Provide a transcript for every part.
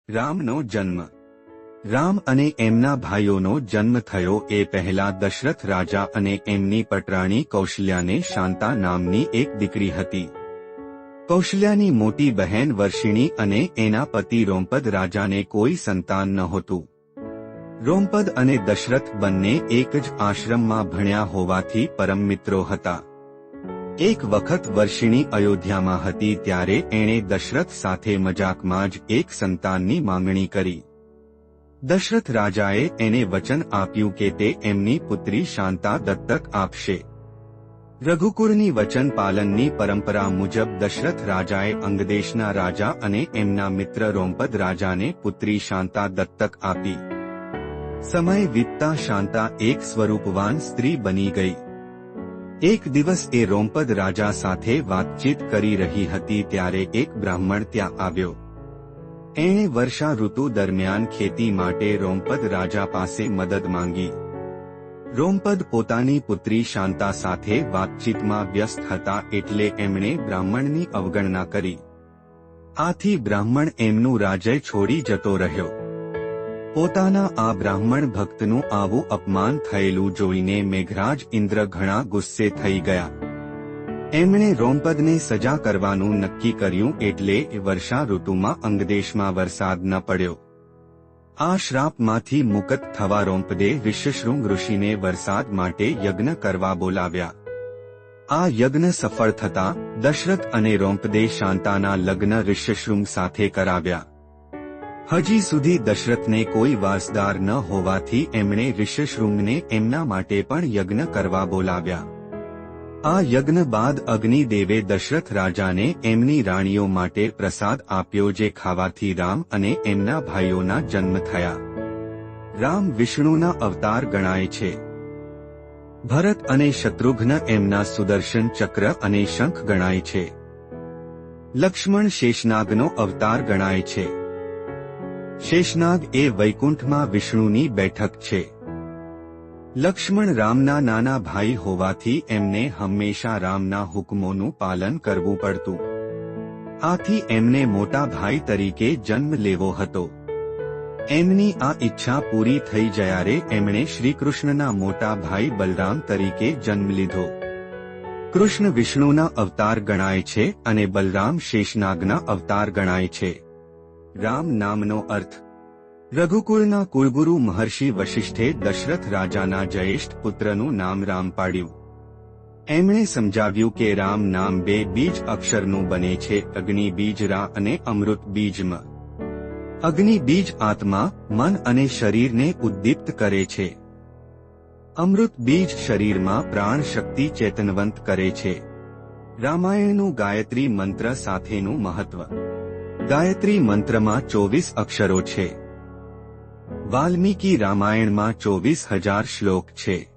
રામનો જન્મ. રામ અને એમના ભાઈઓનો જન્મ થયો એ પહેલા દશરથ રાજા અને એમની પટરાણી કૌશલ્યાને શાંતા નામની એક દીકરી હતી. કૌશલ્યાની મોટી બહેન વર્ષિણી અને એના પતિ રોમપદ રાજાને કોઈ સંતાન નહોતું. રોમપદ અને દશરથ બંને એક જ આશ્રમમાં ભણ્યા હોવાથી પરમ મિત્રો હતા. એક વખત વર્ષિણી અયોધ્યામાં હતી ત્યારે એણે દશરથ સાથે મજાકમાં જ એક સંતાનની માંગણી કરી. દશરથ રાજાએ એને વચન આપ્યું કે તે એમની પુત્રી શાંતા દત્તક આપશે. રઘુકુળની વચન પાલનની પરંપરા મુજબ દશરથ રાજાએ અંગદેશના રાજા અને એમના મિત્ર રોમપદ રાજાને પુત્રી શાંતા દત્તક આપી. સમય વીતતા શાંતા એક સ્વરૂપવાન સ્ત્રી બની ગઈ. એક દિવસ એ રોમપદ રાજા સાથે વાતચીત કરી રહી હતી ત્યારે એક બ્રાહ્મણ ત્યાં આવ્યો. એણે વર્ષા ઋતુ દરમિયાન ખેતી માટે રોમપદ રાજા પાસે મદદ માંગી. રોમપદ પોતાની પુત્રી શાંતા સાથે વાતચીતમાં વ્યસ્ત હતા એટલે એમણે બ્રાહ્મણની અવગણના કરી. આથી બ્રાહ્મણ એમનું રાજ્ય છોડી જતો રહ્યો. પોતાના આ બ્રાહ્મણ ભક્તનું આવું અપમાન થયેલું જોઈને મેઘરાજ ઇન્દ્ર ઘણા ગુસ્સે થઈ ગયા. એમણે રોમપદને સજા કરવાનું નક્કી કર્યું એટલે વર્ષા ઋતુમાં અંગદેશમાં વરસાદ ન પડ્યો. આ શ્રાપમાંથી મુક્ત થવા રોમપદે ઋષ્યશૃંગ ઋષિને વરસાદ માટે યજ્ઞ કરવા બોલાવ્યા. આ યજ્ઞ સફળ થતા દશરથ અને રોમપદે શાંતાના લગ્ન ઋષ્યશૃંગ સાથે કરાવ્યા. હજી સુધી દશરથને કોઈ વારસદાર ન હોવાથી એમણે ઋષ્યશૃંગને એમના માટે પણ યજ્ઞ કરવા બોલાવ્યા. આ યજ્ઞ બાદ અગ્નિદેવે દશરથ રાજાને એમની રાણીઓ માટે પ્રસાદ આપ્યો જે ખાવાથી રામ અને એમના ભાઈઓના જન્મ થયા. રામ વિષ્ણુના અવતાર ગણાય છે. ભરત અને શત્રુઘ્ન એમના સુદર્શન ચક્ર અને શંખ ગણાય છે. લક્ષ્મણ શેષનાગનો અવતાર ગણાય છે. શેષનાગ એ વૈકુંઠમાં વિષ્ણુની બેઠક છે. લક્ષ્મણ રામના નાના ભાઈ હોવાથી એમને હંમેશા રામના હુકમોનું પાલન કરવું પડતું. આથી એમને મોટા ભાઈ તરીકે જન્મ લેવો હતો. એમની આ ઈચ્છા પૂરી થઈ જ્યારે એમણે શ્રીકૃષ્ણના મોટા ભાઈ બલરામ તરીકે જન્મ લીધો. કૃષ્ણ વિષ્ણુના અવતાર ગણાય છે અને બલરામ શેષનાગના અવતાર ગણાય છે. રામ નામનો અર્થ. રઘુકુળના કુળગુરુ મહર્ષિ વશિષ્ઠે દશરથ રાજાના જ્યેષ્ઠ પુત્રનું નામ રામ પાડ્યું. એમણે સમજાવ્યું કે રામ નામ બે બીજ અક્ષરનું બને છે, અગ્નિ બીજ રા અને અમૃત બીજ મ. અગ્નિ બીજ આત્મા, મન અને શરીરને ઉદ્દીપ્ત કરે છે. અમૃત બીજ શરીરમાં પ્રાણ શક્તિ ચેતનવંત કરે છે. રામાયણનું ગાયત્રી મંત્ર સાથેનું મહત્વ. ગાયત્રી મંત્રમાં 24 અક્ષરો છે. વાલ્મીકી રામાયણમાં 24,000 શ્લોક છે.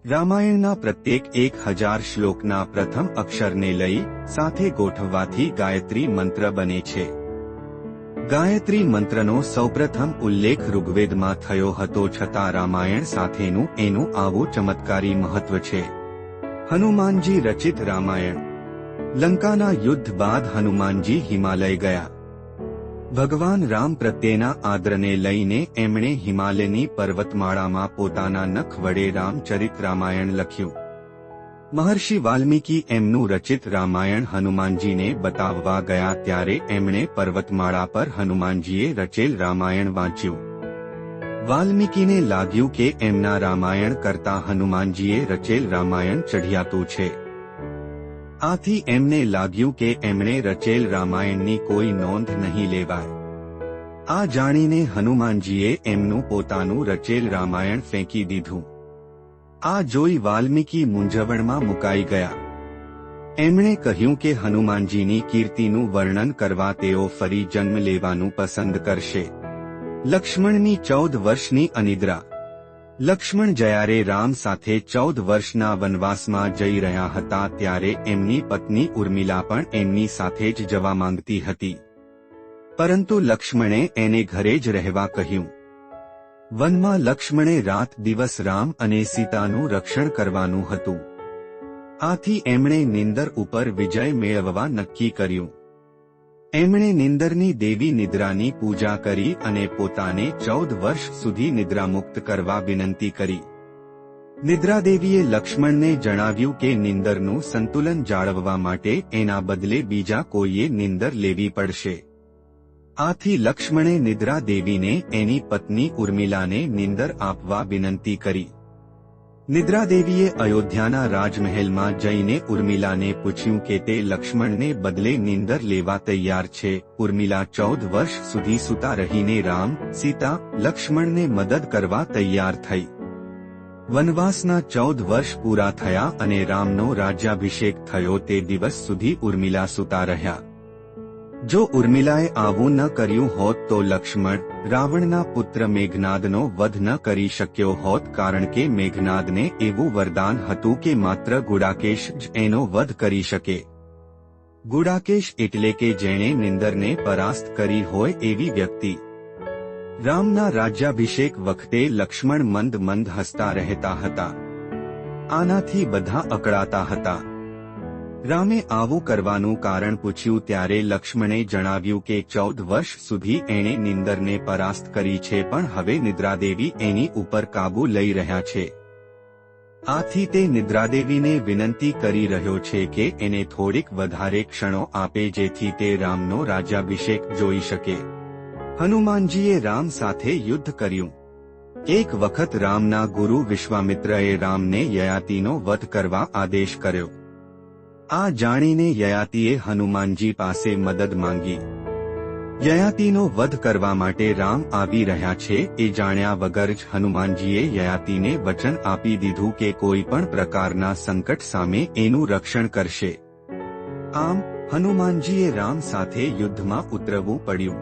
રામાયણના પ્રત્યેક 1,000 શ્લોકના પ્રથમ અક્ષરને લઈ સાથે ગોઠવવાથી ગાયત્રી મંત્ર બને છે. ગાયત્રી મંત્રનો સૌપ્રથમ ઉલ્લેખ ઋગ્વેદમાં થયો હતો છતાં રામાયણ સાથેનું એનું આવું ચમત્કારી મહત્વ છે. હનુમાનજી રચિત રામાયણ. લંકાના યુદ્ધ બાદ હનુમાનજી હિમાલય ગયા. ભગવાન રામ પ્રત્યેના આદરને લઈને એમણે હિમાલયની પર્વતમાળામાં પોતાના નખ વડે રામચરિત રામાયણ લખ્યું. મહર્ષિ વાલ્મીકી એમનું રચિત રામાયણ હનુમાનજીને બતાવવા ગયા ત્યારે એમણે પર્વતમાળા પર હનુમાનજીએ રચેલ રામાયણ વાંચ્યું. વાલ્મીકીને લાગ્યું કે એમના રામાયણ કરતાં હનુમાનજીએ રચેલ રામાયણ ચઢિયાતું છે. આથી એમને લાગ્યું કે એમણે રચેલ રામાયણની કોઈ નોંધ નહીં લેવાય. આ જાણીને હનુમાનજીએ એમનું પોતાનું રચેલ રામાયણ ફેંકી દીધું. આ જોઈ વાલ્મીકી મૂંઝવણમાં મુકાઈ ગયા. એમણે કહ્યું કે હનુમાનજીની કીર્તિનું વર્ણન કરવા તેઓ ફરી જન્મ લેવાનું પસંદ કરશે. લક્ષ્મણની 14 વર્ષની અનિદ્રા. લક્ષ્મણ જ્યારે રામ સાથે 14 વર્ષના વનવાસમાં જઈ રહ્યા હતા ત્યારે એમની પત્ની ઉર્મિલા પણ એમની સાથે જ જવા માંગતી હતી. પરંતુ લક્ષ્મણે એને ઘરે જ રહેવા કહ્યું. વનમાં લક્ષ્મણે રાત દિવસ રામ અને સીતાનું રક્ષણ કરવાનું હતું. આથી એમણે નિંદર ઉપર વિજય મેળવવા નક્કી કર્યું. એમણે નિંદરની દેવી નિદ્રાની પૂજા કરી અને પોતાને 14 વર્ષ સુધી નિદ્રામુક્ત કરવા વિનંતી કરી. નિદ્રાદેવીએ લક્ષ્મણને જણાવ્યું કે નિંદરનું સંતુલન જાળવવા માટે એના બદલે બીજા કોઈએ નિંદર લેવી પડશે. આથી લક્ષ્મણે નિદ્રાદેવીને એની પત્ની ઉર્મિલાને નિંદર આપવા વિનંતી કરી. નિદ્રાદેવીએ અયોધ્યાના રાજમહેલમાં જઈને ઉર્મિલાને પૂછ્યું કે તે લક્ષ્મણને બદલે નિંદર લેવા તૈયાર છે. ઉર્મિલા 14 વર્ષ સુધી સૂતા રહીને રામ, સીતા, લક્ષ્મણને મદદ કરવા તૈયાર થઈ. વનવાસના 14 વર્ષ પૂરા થયા અને રામનો રાજ્યાભિષેક થયો તે દિવસ સુધી ઉર્મિલા સૂતા રહ્યા. જો ઉર્મિલાએ આવું ન કર્યું હોત તો લક્ષ્મણ રાવણના પુત્ર મેઘનાદનો વધ ન કરી શક્યો હોત, કારણ કે મેઘનાદને એવું વરદાન હતું કે માત્ર ગુડાકેશ જ એનો વધ કરી શકે. ગુડાકેશ એટલે કે જેણે નિંદરને પરાસ્ત કરી હોય એવી વ્યક્તિ. રામના રાજ્યાભિષેક વખતે લક્ષ્મણ મંદ મંદ હસતા રહેતા હતા. આનાથી બધા અકળાતા હતા. રામે આવું કરવાનું કારણ પૂછ્યું ત્યારે લક્ષ્મણે જણાવ્યું કે 14 વર્ષ સુધી એણે નિંદરને પરાસ્ત કરી છે, પણ હવે નિદ્રાદેવી એની ઉપર કાબૂ લઈ રહ્યા છે. આથી તે નિદ્રાદેવીને વિનંતી કરી રહ્યો છે કે એને થોડીક વધારે ક્ષણો આપે જેથી તે રામનો રાજ્યાભિષેક જોઈ શકે. હનુમાનજીએ રામ સાથે યુદ્ધ કર્યું. એક વખત રામના ગુરુ વિશ્વામિત્રએ રામને યયાતિનો વધ કરવા આદેશ કર્યો. આ જાણીને યયાતિએ હનુમાનજી પાસે મદદ માંગી. યયાતિનો વધ કરવા માટે રામ આવી રહ્યા છે એ જાણ્યા વગર જ હનુમાનજીએ યયાતિને વચન આપી દીધું કે કોઈ પણ પ્રકારના સંકટ સામે એનું રક્ષણ કરશે. આમ હનુમાનજીએ રામ સાથે યુદ્ધમાં ઉતરવું પડ્યું.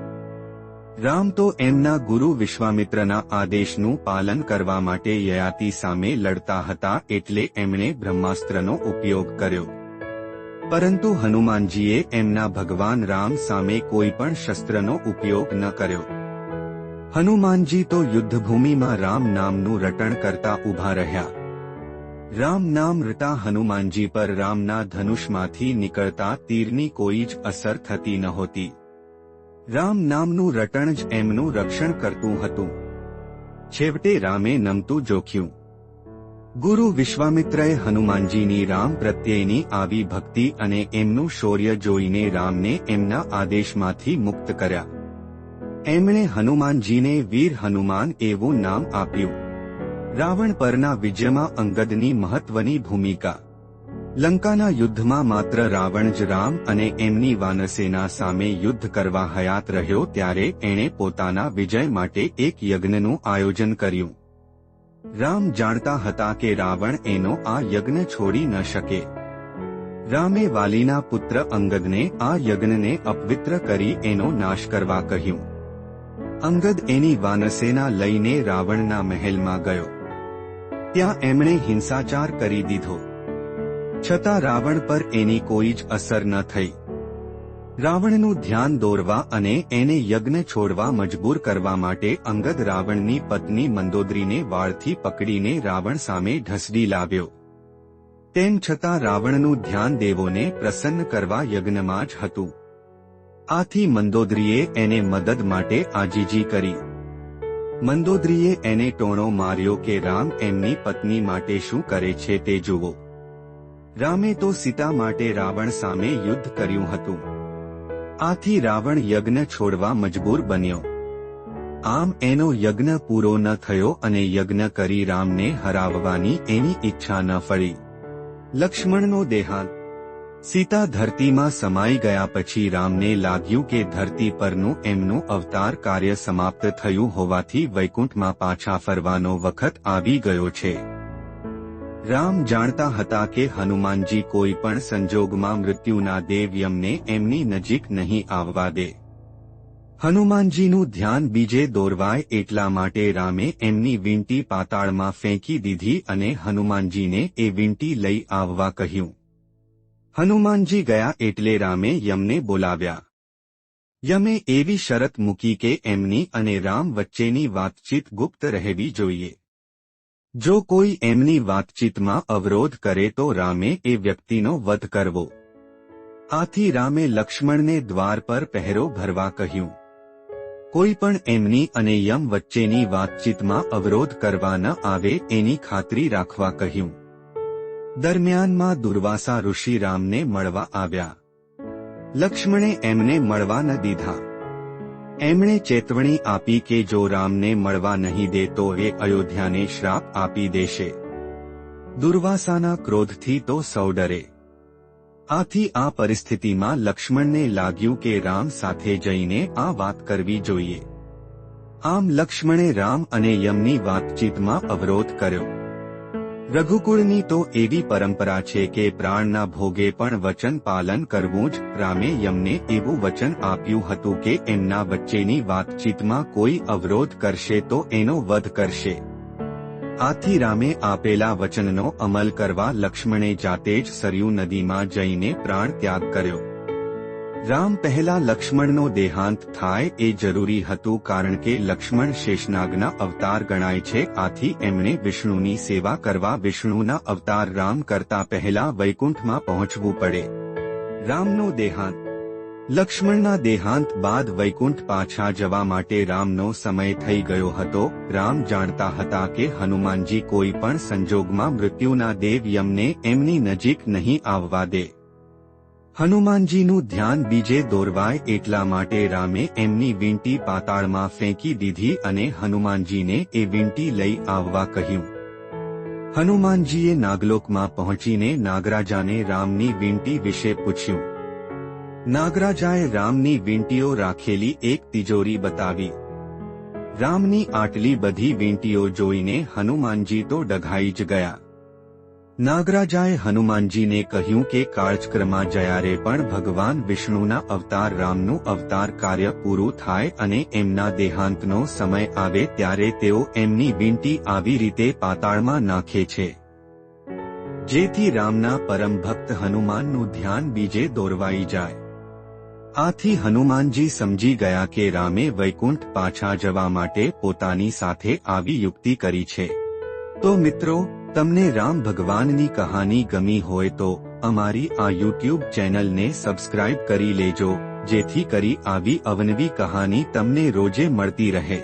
રામ તો એમના ગુરુ વિશ્વામિત્રના આદેશનું પાલન કરવા માટે યયાતિ સામે લડતા હતા, એટલે એમણે બ્રહ્માસ્ત્રનો ઉપયોગ કર્યો. પરંતુ હનુમાનજીએ એમના ભગવાન રામ સામે કોઈ પણ શસ્ત્રનો ઉપયોગ ન કર્યો. હનુમાનજી તો યુદ્ધભૂમિમાં રામ નામનું રટણ કરતા ઊભા રહ્યા. રામ નામ રટા હનુમાનજી પર રામના ધનુષમાંથી નીકળતા તીરની કોઈ જ અસર થતી નહોતી. રામ નામનું રટણ જ એમનું રક્ષણ કરતું હતું. છેવટે રામે નમતું જોખ્યું. ગુરુ વિશ્વામિત્રએ હનુમાનજીની રામ પ્રત્યેની આવી ભક્તિ અને એમનું શૌર્ય જોઈને રામને એમના આદેશમાંથી મુક્ત કર્યા. એમણે હનુમાનજીને વીર હનુમાન એવું નામ આપ્યું. રાવણ પરના વિજયમાં અંગદની મહત્વની ભૂમિકા. લંકાના યુદ્ધમાં માત્ર રાવણ જ રામ અને એમની વાનરસેના સામે યુદ્ધ કરવા હયાત રહ્યો ત્યારે એણે પોતાના વિજય માટે એક યજ્ઞનું આયોજન કર્યું. રામ જાણતા હતા કે રાવણ એનો આ યજ્ઞ છોડી ન શકે. રામે વાલીના પુત્ર અંગદને આ યજ્ઞને અપવિત્ર કરી એનો નાશ કરવા કહ્યું. અંગદ એની વાનરસેના લઈને રાવણના મહેલમાં ગયો. ત્યાં એમણે હિંસાચાર કરી દીધો. છતાં રાવણ પર એની કોઈ જ અસર ન થઈ. રાવણનું ધ્યાન દોરવા અને એને યજ્ઞ છોડવા મજબૂર કરવા માટે અંગદ રાવણની પત્ની મંદોદરીને વાળથી પકડીને રાવણ સામે ઢસડી લાવ્યો. તેમ છતાં રાવણનું ધ્યાન દેવોને પ્રસન્ન કરવા યજ્ઞમાં જ હતું. આથી મંદોદરીએ એને મદદ માટે આજીજી કરી. મંદોદરીએ એને ટોણો માર્યો કે રામ એમની પત્ની માટે શું કરે છે તે જુઓ. રામે તો સીતા માટે રાવણ સામે યુદ્ધ કર્યું હતું. આથી રાવણ યજ્ઞ છોડવા મજબૂર બન્યો. આમ એનો યજ્ઞ પૂરો ન થયો અને યજ્ઞ કરી રામને હરાવવાની એની ઈચ્છા ન ફળી. લક્ષ્મણનો દેહાંત. સીતા ધરતીમાં સમાઈ ગયા પછી રામને લાગ્યું કે ધરતી પરનું એમનું અવતાર કાર્ય સમાપ્ત થયું હોવાથી વૈકુંઠમાં પાછા ફરવાનો વખત આવી ગયો છે. રામ જાણતા હતા કે હનુમાનજી કોઈ પણ સંજોગમાં મૃત્યુના દેવ યમને એમની નજીક નહીં આવવા દે. હનુમાનજીનું ધ્યાન બીજે દોરવાય એટલા માટે રામે એમની વીંટી પાતાળમાં ફેંકી દીધી અને હનુમાનજીને એ વીંટી લઈ આવવા કહ્યું. હનુમાનજી ગયા એટલે રામે યમને બોલાવ્યા. યમે એવી શરત મૂકી કે એમની અને રામ વચ્ચેની વાતચીત ગુપ્ત રહેવી જોઈએ. જો કોઈ એમની વાતચીતમાં અવરોધ કરે તો રામે એ વ્યક્તિનો વધ કરવો. આથી રામે લક્ષ્મણને દ્વાર પર પહેરો ભરવા કહ્યું. કોઈ પણ એમની અને યમ વચ્ચેની વાતચીતમાં અવરોધ કરવા ન આવે એની ખાતરી રાખવા કહ્યું. દરમિયાનમાં દુર્વાસા ઋષિ રામને મળવા આવ્યા. લક્ષ્મણે એમને મળવા ન દીધા. એમણે ચેતવણી આપી કે જો રામને મળવા નહીં દે તો એ અયોધ્યાને શ્રાપ આપી દેશે. દુર્વાસાના ક્રોધથી તો સૌ ડરે. આથી આ પરિસ્થિતિમાં લક્ષ્મણને લાગ્યું કે રામ સાથે જઈને આ વાત કરવી જોઈએ. આમ લક્ષ્મણે રામ અને યમની વાતચીતમાં અવરોધ કર્યો. રઘુકુળની તો એવી પરંપરા છે કે પ્રાણના ભોગે પણ વચન પાલન કરવું જ. રામે યમને એવું વચન આપ્યું હતું કે એમના વચ્ચેની વાતચીતમાં કોઈ અવરોધ કરશે તો એનો વધ કરશે. આથી રામે આપેલા વચનનો અમલ કરવા લક્ષ્મણે જાતે જ સરયુ નદીમાં જઈને પ્રાણ ત્યાગ કર્યો. રામ પહેલા લક્ષ્મણનો દેહાંત થાય એ જરૂરી હતું કારણ કે લક્ષ્મણ શેષનાગના અવતાર ગણાય છે. આથી એમણે વિષ્ણુની સેવા કરવા વિષ્ણુના અવતાર રામ કરતા પહેલા વૈકુંઠમાં પહોંચવું પડે. રામનો દેહાંત. લક્ષ્મણના દેહાંત બાદ વૈકુંઠ પાછા જવા માટે રામનો સમય થઈ ગયો હતો. રામ જાણતા હતા કે હનુમાનજી કોઈ પણ સંજોગમાં મૃત્યુના દેવ યમને એમની નજીક નહીં આવવા દે. હનુમાનજીનું ધ્યાન બીજે દોરવાય એટલા માટે રામે એમની વીંટી પાતાળમાં ફેંકી દીધી અને હનુમાનજીને એ વીંટી લઈ આવવા કહ્યું. હનુમાનજીએ નાગલોકમાં પહોંચીને નાગરાજાને રામની વીંટી વિશે પૂછ્યું. નાગરાજાએ રામની વીંટીઓ રાખેલી એક તિજોરી બતાવી. રામની આટલી બધી વીંટીઓ જોઈને હનુમાનજી તો ડઘાઈ જ ગયા. નાગરાજાએ હનુમાનજીને કહ્યું કે કાળચક્રમાં જ્યારે પણ ભગવાન વિષ્ણુના અવતાર રામનું અવતાર કાર્ય પૂરું થાય અને એમના દેહાંતનો સમય આવે ત્યારે તેઓ એમની વીંટી આવી રીતે પાતાળમાં નાખે છે, જેથી રામના પરમ ભક્ત હનુમાનનું ધ્યાન બીજે દોરવાઈ જાય. આથી હનુમાનજી સમજી ગયા કે રામે વૈકુંઠ પાછા જવા માટે પોતાની સાથે આવી યુક્તિ કરી છે. તો મિત્રો, તમને રામ ભગવાનની કહાની ગમી હોય તો અમારી આ યુટ્યુબ ચેનલને સબસ્ક્રાઇબ કરી લેજો, જેથી કરી આવી અવનવી કહાની તમને રોજે મળતી રહે.